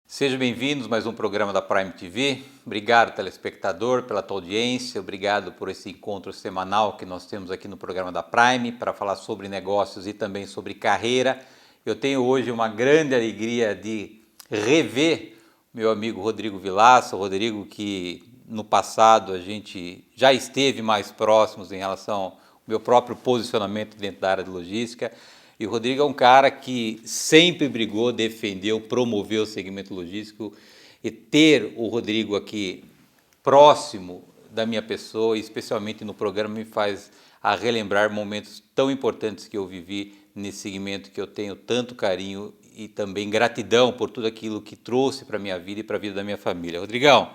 Sejam bem-vindos a mais um programa da Prime TV. Obrigado, telespectador, pela tua audiência. Obrigado por esse encontro semanal que nós temos aqui no programa da Prime para falar sobre negócios e também sobre carreira. Eu tenho hoje uma grande alegria de rever meu amigo Rodrigo Vilaça. O Rodrigo, que no passado a gente já esteve mais próximos em relação ao meu próprio posicionamento dentro da área de logística. E o Rodrigo é um cara que sempre brigou, defendeu, promoveu o segmento logístico, e ter o Rodrigo aqui próximo da minha pessoa, especialmente no programa, me faz relembrar momentos tão importantes que eu vivi nesse segmento, que eu tenho tanto carinho e também gratidão por tudo aquilo que trouxe para a minha vida e para a vida da minha família. Rodrigão,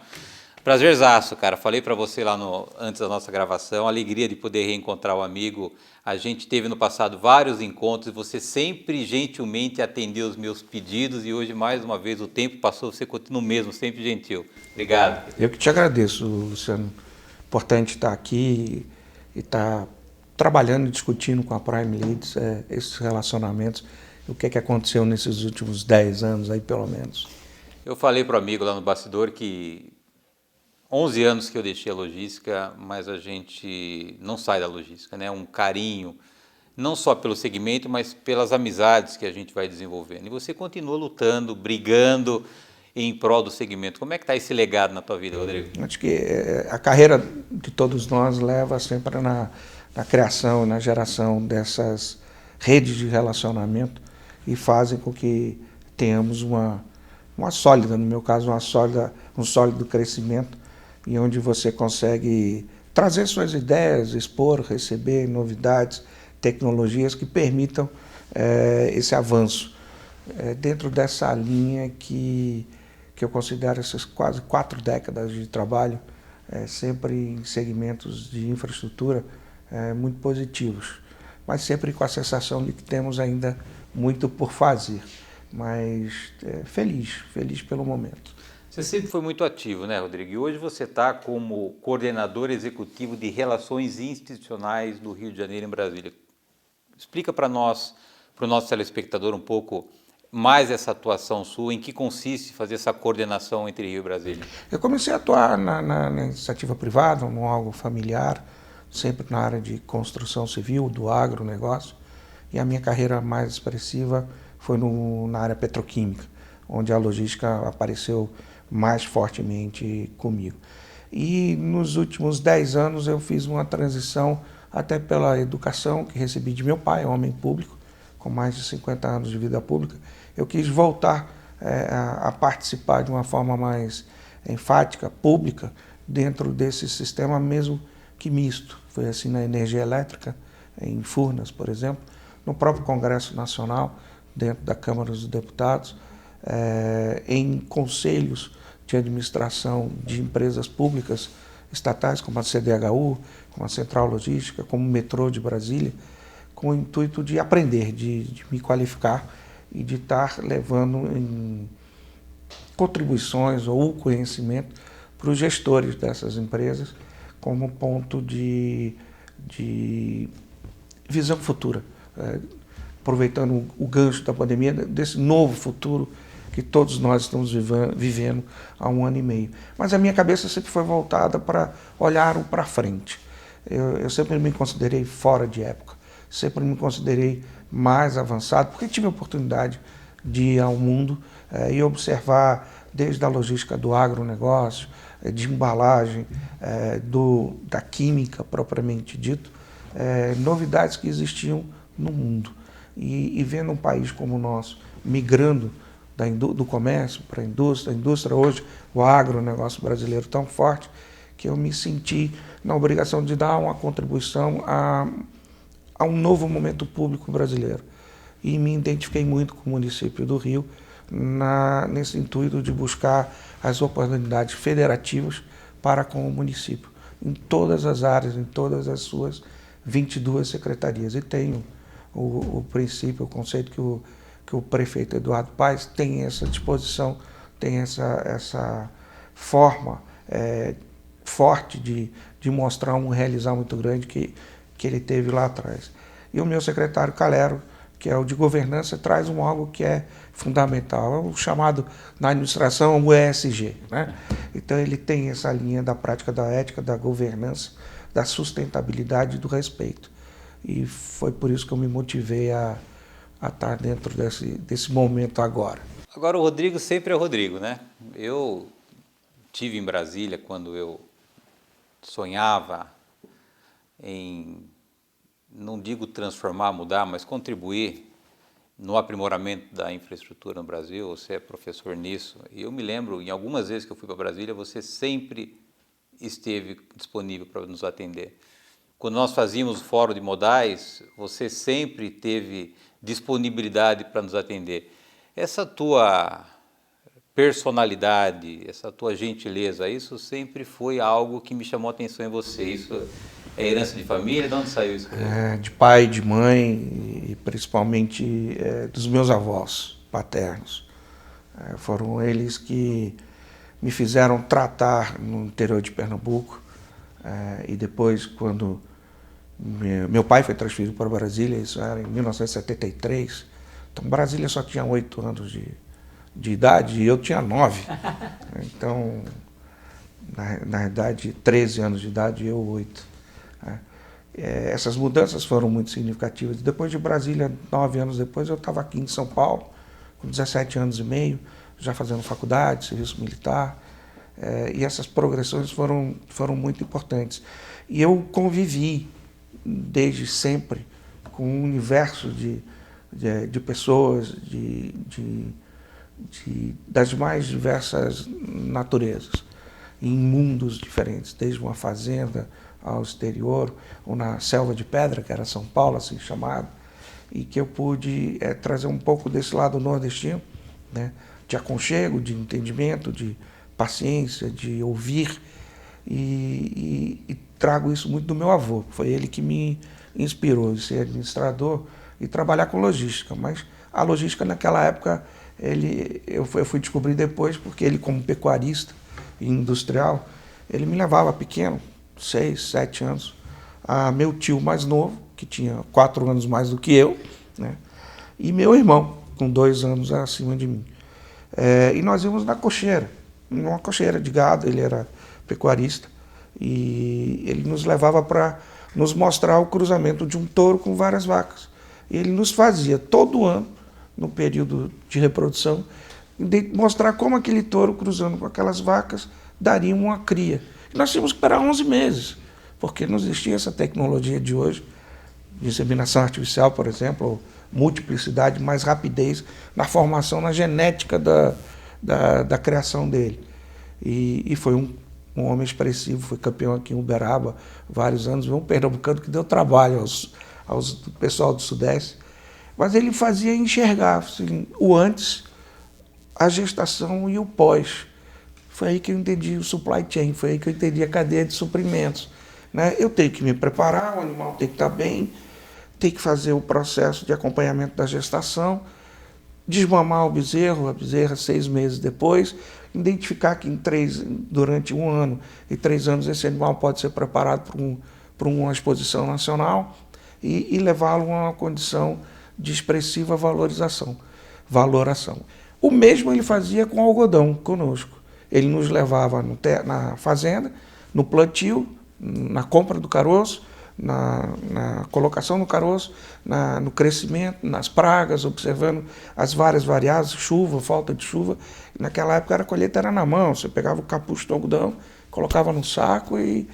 prazerzaço, cara. Falei para você lá antes da nossa gravação, alegria de poder reencontrar o amigo. A gente teve no passado vários encontros e você sempre gentilmente atendeu os meus pedidos, e hoje, mais uma vez, o tempo passou, você continua o mesmo, sempre gentil. Obrigado. Eu que te agradeço, Luciano. Importante estar aqui e estar trabalhando e discutindo com a Prime Leads esses relacionamentos, o que aconteceu nesses últimos 10 anos aí, pelo menos. Eu falei para o amigo lá no bastidor que 11 anos que eu deixei a logística, mas a gente não sai da logística, né? Um carinho, não só pelo segmento, mas pelas amizades que a gente vai desenvolvendo. E você continua lutando, brigando em prol do segmento. Como é que está esse legado na tua vida, Rodrigo? Acho que a carreira de todos nós leva sempre na criação, na geração dessas redes de relacionamento, e fazem com que tenhamos uma sólida, no meu caso, um sólido crescimento, e onde você consegue trazer suas ideias, expor, receber novidades, tecnologias que permitam esse avanço. Dentro dessa linha que eu considero essas quase 4 décadas de trabalho, sempre em segmentos de infraestrutura muito positivos, mas sempre com a sensação de que temos ainda muito por fazer, mas feliz pelo momento. Você sempre foi muito ativo, né, Rodrigo? E hoje você está como coordenador executivo de Relações Institucionais do Rio de Janeiro, em Brasília. Explica para nós, para o nosso telespectador, um pouco mais essa atuação sua, em que consiste fazer essa coordenação entre Rio e Brasília. Eu comecei a atuar na iniciativa privada, no algo familiar, sempre na área de construção civil, do agronegócio, e a minha carreira mais expressiva foi na área petroquímica, onde a logística apareceu mais fortemente comigo. E nos últimos 10 anos eu fiz uma transição até pela educação que recebi de meu pai, homem público, com mais de 50 anos de vida pública. Eu quis voltar a participar de uma forma mais enfática, pública, dentro desse sistema, mesmo que misto. Foi assim na energia elétrica, em Furnas, por exemplo, no próprio Congresso Nacional, dentro da Câmara dos Deputados, em conselhos de administração de empresas públicas estatais, como a CDHU, como a Central Logística, como o Metrô de Brasília, com o intuito de aprender, de me qualificar e de estar levando em contribuições ou conhecimento para os gestores dessas empresas, como ponto de visão futura, aproveitando o gancho da pandemia, desse novo futuro que todos nós estamos vivendo há 1 ano e meio. Mas a minha cabeça sempre foi voltada para olhar para frente. Eu sempre me considerei fora de época, sempre me considerei mais avançado, porque tive a oportunidade de ir ao mundo e observar desde a logística do agronegócio, de embalagem, da química propriamente dito, novidades que existiam no mundo. E vendo um país como o nosso migrando do comércio para a indústria hoje, o agronegócio brasileiro tão forte, que eu me senti na obrigação de dar uma contribuição a um novo momento público brasileiro. E me identifiquei muito com o município do Rio, nesse intuito de buscar as oportunidades federativas para com o município, em todas as áreas, em todas as suas 22 secretarias. E tenho o princípio, o conceito que o prefeito Eduardo Paes tem essa disposição, tem essa forma forte de mostrar realizar muito grande que ele teve lá atrás. E o meu secretário Calero, que é o de governança, traz algo que é fundamental, o chamado na administração o ESG, né? Então ele tem essa linha da prática da ética, da governança, da sustentabilidade e do respeito. E foi por isso que eu me motivei a estar dentro desse momento agora. Agora o Rodrigo sempre é o Rodrigo, né? Eu estive em Brasília quando eu sonhava em, não digo transformar, mudar, mas contribuir no aprimoramento da infraestrutura no Brasil. Você é professor nisso. E eu me lembro, em algumas vezes que eu fui para Brasília, você sempre esteve disponível para nos atender. Quando nós fazíamos o Fórum de Modais, você sempre teve disponibilidade para nos atender. Essa tua personalidade, essa tua gentileza, isso sempre foi algo que me chamou a atenção em você. Isso é herança de família? De onde saiu isso? De pai, de mãe e principalmente dos meus avós paternos. Foram eles que me fizeram tratar no interior de Pernambuco. E depois, quando meu pai foi transferido para Brasília, isso era em 1973, então Brasília só tinha 8 anos de idade e eu tinha 9. Então, na idade, 13 anos de idade e eu 8. Essas mudanças foram muito significativas. Depois de Brasília, 9 anos depois, eu estava aqui em São Paulo, com 17 anos e meio, já fazendo faculdade, serviço militar, e essas progressões foram muito importantes. E eu convivi desde sempre com um universo de pessoas das mais diversas naturezas, em mundos diferentes, desde uma fazenda ao exterior, ou na Selva de Pedra, que era São Paulo, assim chamado, e que eu pude trazer um pouco desse lado nordestino, né, de aconchego, de entendimento, de paciência, de ouvir, e trago isso muito do meu avô. Foi ele que me inspirou a ser administrador e trabalhar com logística, mas a logística naquela época eu fui descobrir depois, porque ele, como pecuarista e industrial, ele me levava pequeno, 6, 7 anos, a meu tio mais novo, que tinha 4 anos mais do que eu, né, e meu irmão, com 2 anos acima de mim. E nós íamos na cocheira, numa cocheira de gado. Ele era pecuarista, e ele nos levava para nos mostrar o cruzamento de um touro com várias vacas. E ele nos fazia todo ano, no período de reprodução, mostrar como aquele touro cruzando com aquelas vacas daria uma cria. E nós tínhamos que esperar 11 meses, porque não existia essa tecnologia de hoje, de inseminação artificial, por exemplo, ou multiplicidade, mais rapidez na formação, na genética da criação dele. E foi um homem expressivo, foi campeão aqui em Uberaba vários anos, um pernambucano que deu trabalho ao pessoal do Sudeste, mas ele fazia enxergar assim, o antes, a gestação e o pós. Foi aí que eu entendi o supply chain, foi aí que eu entendi a cadeia de suprimentos, né? Eu tenho que me preparar, o animal tem que estar bem, tem que fazer o processo de acompanhamento da gestação, desmamar o bezerro, a bezerra 6 meses depois, identificar que durante 1 ano e 3 anos esse animal pode ser preparado para uma exposição nacional e levá-lo a uma condição de expressiva valoração. O mesmo ele fazia com o algodão conosco. Ele nos levava na fazenda, no plantio, na compra do caroço, na colocação no caroço, no crescimento, nas pragas, observando as várias variáveis, chuva, falta de chuva. Naquela época a colheita era na mão, você pegava o capucho do algodão, colocava no saco e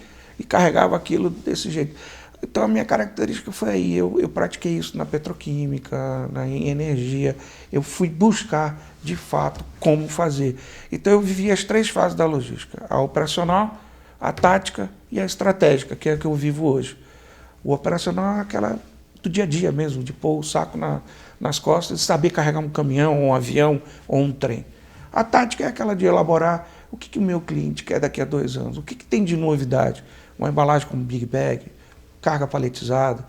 carregava aquilo desse jeito. Então a minha característica foi aí, eu pratiquei isso na petroquímica, em energia, eu fui buscar de fato como fazer. Então eu vivi as 3 fases da logística, a operacional, a tática e a estratégica, que é a que eu vivo hoje. O operacional é aquela do dia a dia mesmo, de pôr o saco nas costas, de saber carregar um caminhão, um avião ou um trem. A tática é aquela de elaborar o que o meu cliente quer daqui a 2 anos, o que tem de novidade, uma embalagem como Big Bag, carga paletizada,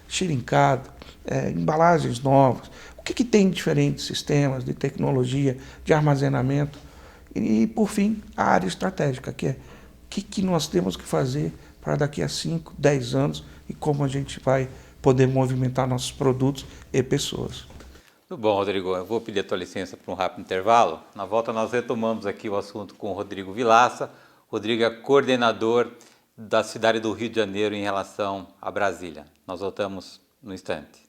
xerincado, embalagens novas, o que tem de diferentes sistemas de tecnologia, de armazenamento e, por fim, a área estratégica, que é que nós temos que fazer para daqui a 5, 10 anos e como a gente vai poder movimentar nossos produtos e pessoas. Muito bom, Rodrigo. Eu vou pedir a tua licença para um rápido intervalo. Na volta nós retomamos aqui o assunto com o Rodrigo Vilaça. Rodrigo é coordenador da cidade do Rio de Janeiro em relação a Brasília. Nós voltamos no instante.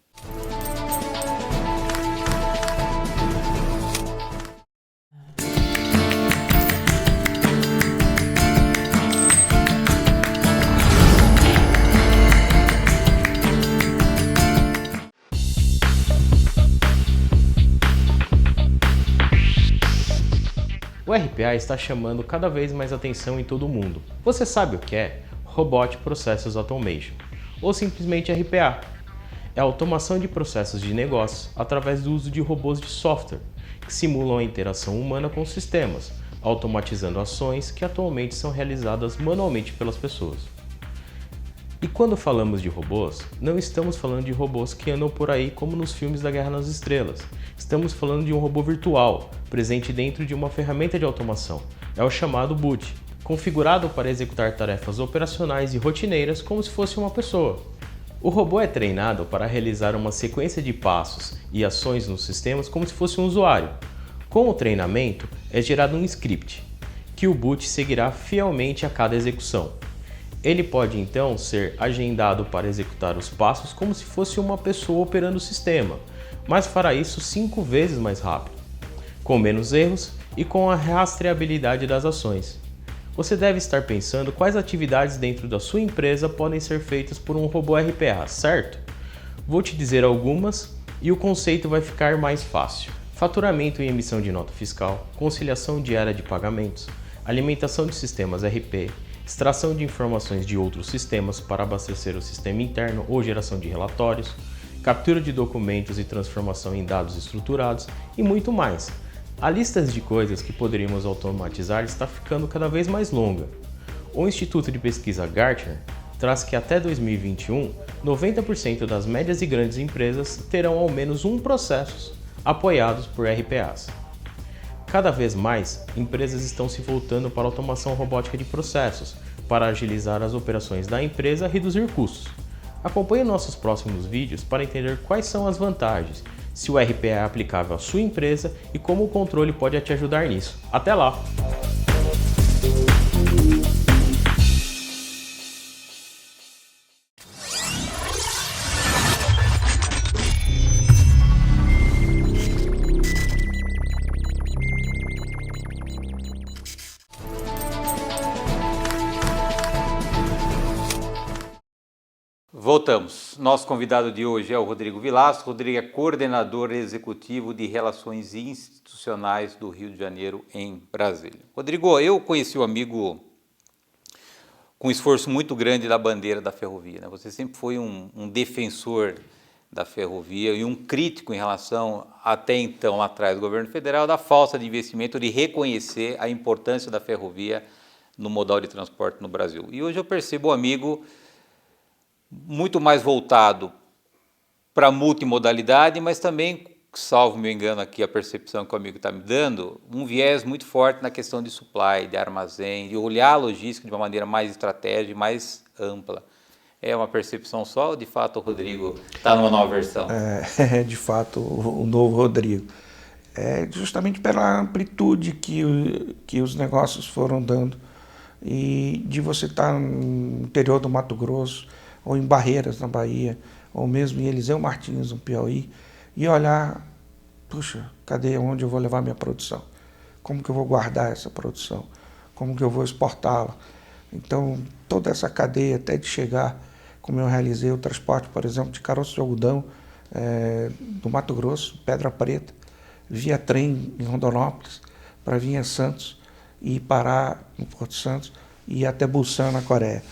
O RPA está chamando cada vez mais atenção em todo o mundo. Você sabe o que é? Robotic Process Automation, ou simplesmente RPA. É a automação de processos de negócios através do uso de robôs de software, que simulam a interação humana com os sistemas, automatizando ações que atualmente são realizadas manualmente pelas pessoas. E quando falamos de robôs, não estamos falando de robôs que andam por aí como nos filmes da Guerra nas Estrelas. Estamos falando de um robô virtual, presente dentro de uma ferramenta de automação. É o chamado boot, configurado para executar tarefas operacionais e rotineiras como se fosse uma pessoa. O robô é treinado para realizar uma sequência de passos e ações nos sistemas como se fosse um usuário. Com o treinamento, é gerado um script, que o boot seguirá fielmente a cada execução. Ele pode então ser agendado para executar os passos como se fosse uma pessoa operando o sistema, mas fará isso 5 vezes mais rápido, com menos erros e com a rastreabilidade das ações. Você deve estar pensando quais atividades dentro da sua empresa podem ser feitas por um robô RPA, certo? Vou te dizer algumas e o conceito vai ficar mais fácil. Faturamento e emissão de nota fiscal, conciliação diária de pagamentos, alimentação de sistemas RP, extração de informações de outros sistemas para abastecer o sistema interno ou geração de relatórios, captura de documentos e transformação em dados estruturados e muito mais. A lista de coisas que poderíamos automatizar está ficando cada vez mais longa. O Instituto de Pesquisa Gartner traz que até 2021, 90% das médias e grandes empresas terão ao menos um processo apoiados por RPAs. Cada vez mais, empresas estão se voltando para a automação robótica de processos, para agilizar as operações da empresa e reduzir custos. Acompanhe nossos próximos vídeos para entender quais são as vantagens, se o RPA é aplicável à sua empresa e como o controle pode te ajudar nisso. Até lá! Voltamos. Nosso convidado de hoje é o Rodrigo Vilaça. Rodrigo é coordenador executivo de Relações Institucionais do Rio de Janeiro em Brasília. Rodrigo, eu conheci o amigo com um esforço muito grande da bandeira da ferrovia, né? Você sempre foi um defensor da ferrovia e um crítico em relação, até então, lá atrás do governo federal, da falta de investimento, de reconhecer a importância da ferrovia no modal de transporte no Brasil. E hoje eu percebo o amigo muito mais voltado para a multimodalidade, mas também, salvo meu engano aqui, a percepção que o amigo está me dando, um viés muito forte na questão de supply, de armazém, de olhar a logística de uma maneira mais estratégica e mais ampla. É uma percepção só ou, de fato, o Rodrigo está numa nova versão? É, de fato, o novo Rodrigo. É justamente pela amplitude que os negócios foram dando e de você estar no interior do Mato Grosso, ou em Barreiras, na Bahia, ou mesmo em Eliseu Martins, no Piauí, e olhar, puxa, cadê onde eu vou levar minha produção? Como que eu vou guardar essa produção? Como que eu vou exportá-la? Então, toda essa cadeia, até de chegar, como eu realizei o transporte, por exemplo, de caroço de algodão do Mato Grosso, Pedra Preta, via trem em Rondonópolis, para vir a Santos e parar no Porto Santos e ir até Busan, na Coreia.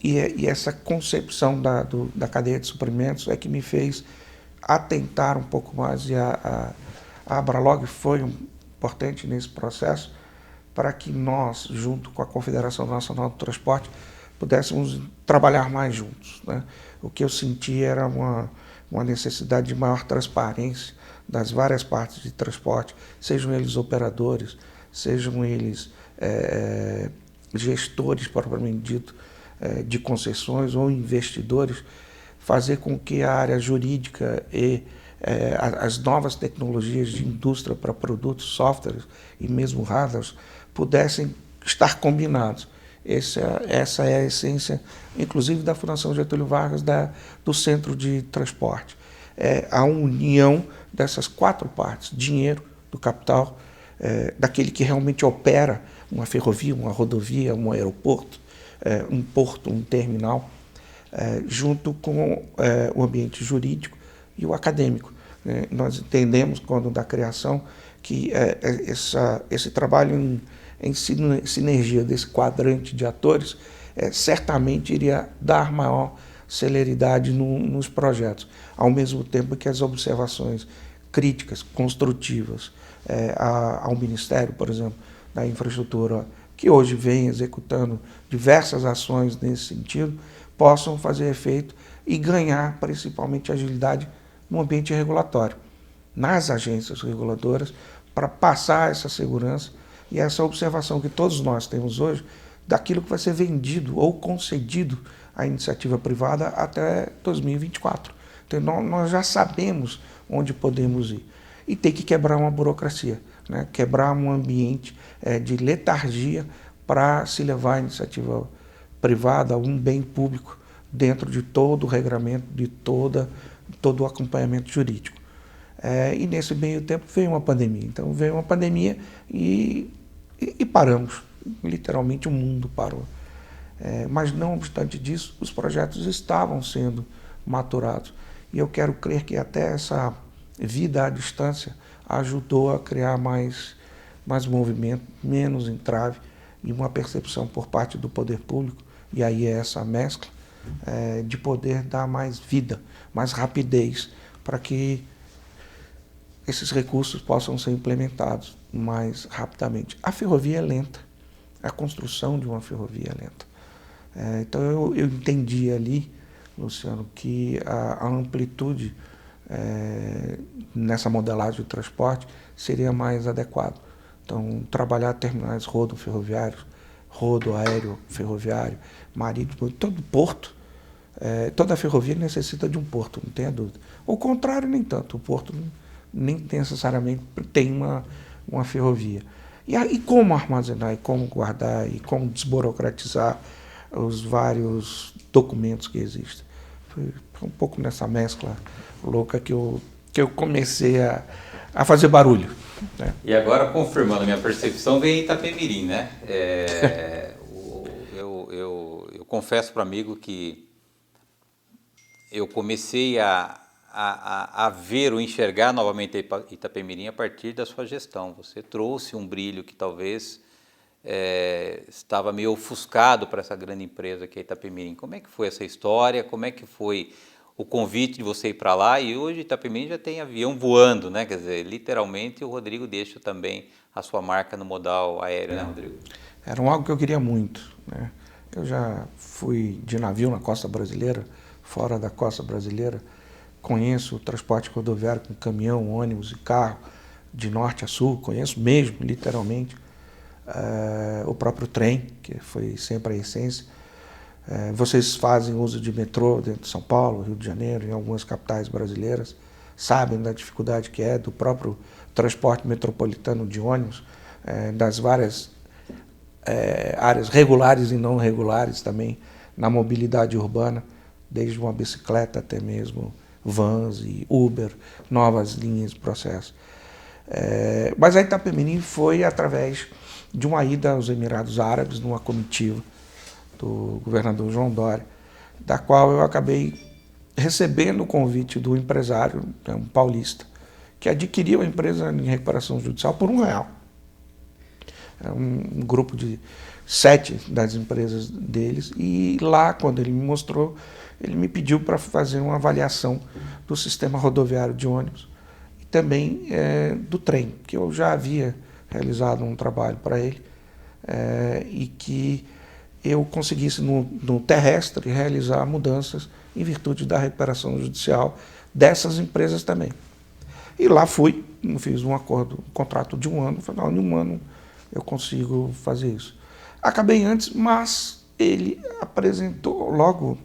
E essa concepção da cadeia de suprimentos é que me fez atentar um pouco mais, e a Abralog foi importante nesse processo para que nós, junto com a Confederação Nacional do Transporte, pudéssemos trabalhar mais juntos, né? O que eu senti era uma necessidade de maior transparência das várias partes de transporte, sejam eles operadores, sejam eles gestores, propriamente dito, de concessões ou investidores, fazer com que a área jurídica e as novas tecnologias de indústria para produtos, softwares e mesmo hardwares pudessem estar combinados. Essa é a essência, inclusive, da Fundação Getúlio Vargas, do Centro de Transporte. É a união dessas quatro partes: dinheiro, do capital, daquele que realmente opera uma ferrovia, uma rodovia, um aeroporto, um porto, um terminal, junto com o ambiente jurídico e o acadêmico. Nós entendemos, quando da criação, que esse trabalho em sinergia desse quadrante de atores certamente iria dar maior celeridade nos projetos, ao mesmo tempo que as observações críticas, construtivas ao Ministério, por exemplo, da Infraestrutura, que hoje vem executando diversas ações nesse sentido, possam fazer efeito e ganhar principalmente agilidade no ambiente regulatório, nas agências reguladoras, para passar essa segurança e essa observação que todos nós temos hoje daquilo que vai ser vendido ou concedido à iniciativa privada até 2024. Então, nós já sabemos onde podemos ir. E tem que quebrar uma burocracia, né? Quebrar um ambiente de letargia para se levar a iniciativa privada a um bem público dentro de todo o regramento, de todo o acompanhamento jurídico. E nesse meio tempo veio uma pandemia. Então veio uma pandemia e paramos. Literalmente o mundo parou. Mas não obstante disso, os projetos estavam sendo maturados. E eu quero crer que até essa vida à distância ajudou a criar mais movimento, menos entrave e uma percepção por parte do poder público, e aí é essa mescla, de poder dar mais vida, mais rapidez, para que esses recursos possam ser implementados mais rapidamente. A ferrovia é lenta, a construção de uma ferrovia é lenta. Então eu entendi ali, Luciano, que a amplitude nessa modelagem de transporte seria mais adequado. Então, trabalhar terminais rodoferroviários, rodoaéreo ferroviário, marítimo, todo porto, toda ferrovia necessita de um porto, não tenha dúvida. O contrário, nem tanto, o porto nem necessariamente tem uma ferrovia. E como armazenar, e como guardar, e como desburocratizar os vários documentos que existem. Foi um pouco nessa mescla louca que eu comecei a fazer barulho, né? E agora, confirmando a minha percepção, vem Itapemirim, né? Eu confesso para o amigo que eu comecei a ver ou enxergar novamente Itapemirim a partir da sua gestão. Você trouxe um brilho que talvez estava meio ofuscado para essa grande empresa que é Itapemirim. Como é que foi essa história? Como é que foi o convite de você ir para lá? E hoje Itapemirim já tem avião voando, né? Quer dizer, literalmente o Rodrigo deixa também a sua marca no modal aéreo, né, Rodrigo? Era algo que eu queria muito, né? Eu já fui de navio na costa brasileira, fora da costa brasileira, conheço o transporte rodoviário com caminhão, ônibus e carro, de norte a sul, conheço mesmo, literalmente. O próprio trem, que foi sempre a essência. Vocês fazem uso de metrô dentro de São Paulo, Rio de Janeiro, em algumas capitais brasileiras, sabem da dificuldade que é do próprio transporte metropolitano de ônibus, das várias áreas regulares e não regulares também, na mobilidade urbana, desde uma bicicleta até mesmo vans e Uber, novas linhas de processo. Mas a Itapemirim foi através de uma ida aos Emirados Árabes, numa comitiva do governador João Dória, da qual eu acabei recebendo o convite do empresário, um paulista, que adquiriu a empresa em recuperação judicial por R$1. Era um grupo de 7 das empresas deles, e lá, quando ele me mostrou, ele me pediu para fazer uma avaliação do sistema rodoviário de ônibus e também do trem, que eu já havia realizado um trabalho para ele, e que eu conseguisse no terrestre realizar mudanças em virtude da recuperação judicial dessas empresas também. E lá fui, fiz um acordo, um contrato de 1 ano, no final de 1 ano eu consigo fazer isso. Acabei antes, mas ele apresentou logo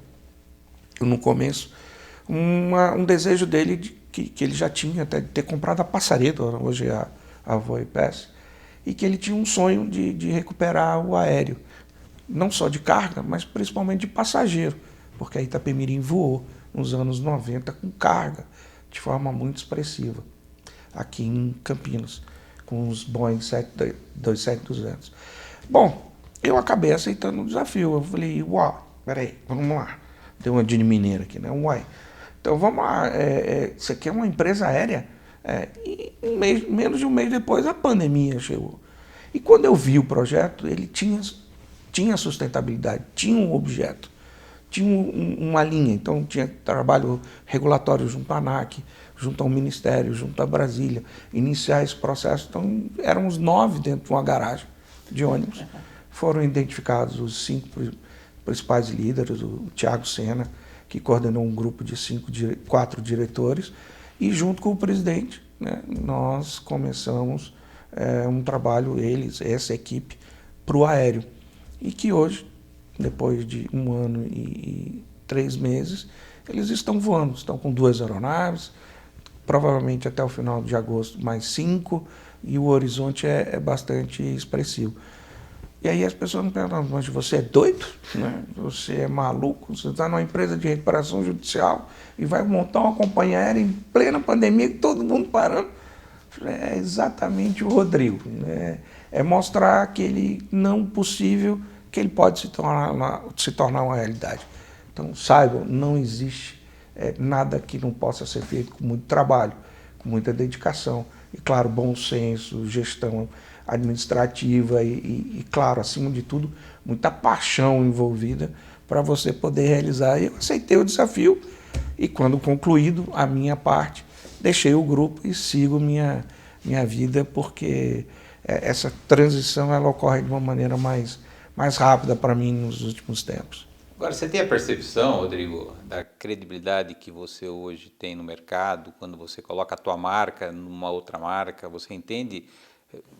no começo um desejo dele que ele já tinha até de ter comprado a Passaredo, hoje é a Voipes, e que ele tinha um sonho de recuperar o aéreo, não só de carga, mas principalmente de passageiro, porque a Itapemirim voou nos anos 90 com carga, de forma muito expressiva, aqui em Campinas, com os Boeing 727-200. Bom, eu acabei aceitando o desafio, eu falei, uau, peraí, vamos lá, tem uma de mineira aqui, né, uai, então vamos lá, isso aqui é uma empresa aérea, e menos de um mês depois a pandemia chegou. E quando eu vi o projeto, ele tinha sustentabilidade, tinha um objeto, tinha uma linha, então tinha trabalho regulatório junto à ANAC, junto ao Ministério, junto a Brasília, iniciar esse processo. Então éramos 9 dentro de uma garagem de ônibus. Foram identificados os 5 principais líderes, o Thiago Sena, que coordenou um grupo de 4 diretores, e junto com o presidente, né, nós começamos um trabalho, essa equipe, para o aéreo. E que hoje, depois de 1 ano e 3 meses, eles estão voando, estão com 2 aeronaves, provavelmente até o final de agosto mais 5, e o horizonte é bastante expressivo. E aí as pessoas me perguntam, mas você é doido? Né? Você é maluco? Você está numa empresa de recuperação judicial e vai montar uma companhia aérea em plena pandemia, que todo mundo parando? É exatamente o Rodrigo. Né? É mostrar aquele não possível que ele pode se tornar uma realidade. Então saibam, não existe nada que não possa ser feito com muito trabalho, com muita dedicação e, claro, bom senso, gestão administrativa e, claro, acima de tudo, muita paixão envolvida para você poder realizar. Eu aceitei o desafio e, quando concluído a minha parte, deixei o grupo e sigo minha vida, porque essa transição ela ocorre de uma maneira mais rápida para mim nos últimos tempos. Agora, você tem a percepção, Rodrigo, da credibilidade que você hoje tem no mercado, quando você coloca a tua marca numa outra marca, você entende,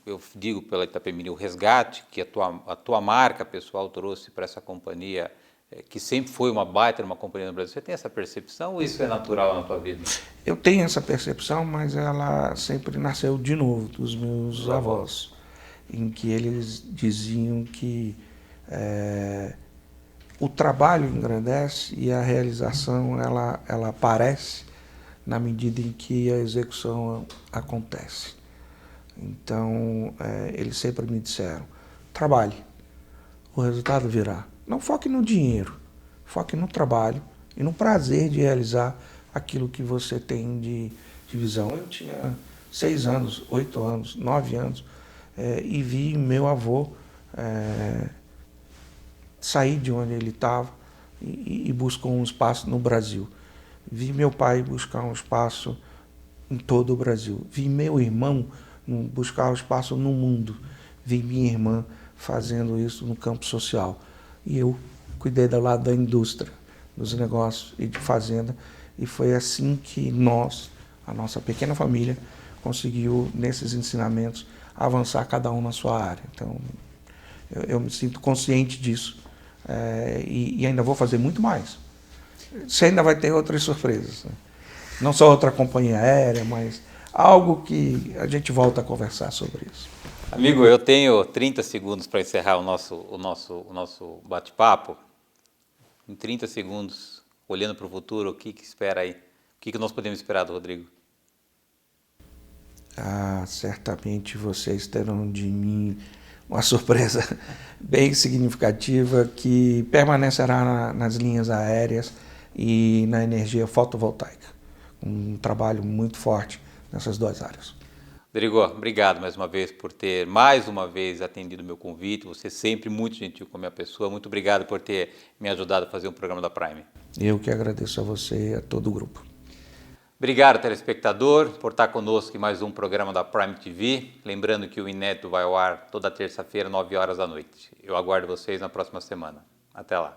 eu digo pela Itapemirim, o resgate que a tua marca pessoal trouxe para essa companhia, que sempre foi uma baita numa companhia no Brasil. Você tem essa percepção ou isso é natural na tua vida? Eu tenho essa percepção, mas ela sempre nasceu de novo dos meus avós, em que eles diziam que o trabalho engrandece e a realização ela aparece na medida em que a execução acontece. Então, eles sempre me disseram, trabalhe, o resultado virá. Não foque no dinheiro, foque no trabalho e no prazer de realizar aquilo que você tem de visão. Eu tinha 6 anos, 8 anos, 9 anos e vi meu avô sair de onde ele estava e buscou um espaço no Brasil. Vi meu pai buscar um espaço em todo o Brasil. Vi meu irmão buscar um espaço no mundo. Vi minha irmã fazendo isso no campo social. E eu cuidei do lado da indústria, dos negócios e de fazenda. E foi assim que a nossa pequena família, conseguiu, nesses ensinamentos, avançar cada um na sua área. Então, eu me sinto consciente disso. E ainda vou fazer muito mais. Você ainda vai ter outras surpresas. Né? Não só outra companhia aérea, mas algo que a gente volta a conversar sobre isso. Amigo, eu tenho 30 segundos para encerrar o nosso bate-papo. Em 30 segundos, olhando para o futuro, o que espera aí? O que nós podemos esperar do Rodrigo? Certamente vocês terão de mim uma surpresa bem significativa que permanecerá nas linhas aéreas e na energia fotovoltaica. Um trabalho muito forte nessas 2 áreas. Rodrigo, obrigado mais uma vez por ter mais uma vez atendido o meu convite. Você é sempre muito gentil com a minha pessoa. Muito obrigado por ter me ajudado a fazer um programa da Prime. Eu que agradeço a você e a todo o grupo. Obrigado, telespectador, por estar conosco em mais um programa da Prime TV. Lembrando que o Inédito vai ao ar toda terça-feira, 9 horas da noite. Eu aguardo vocês na próxima semana. Até lá.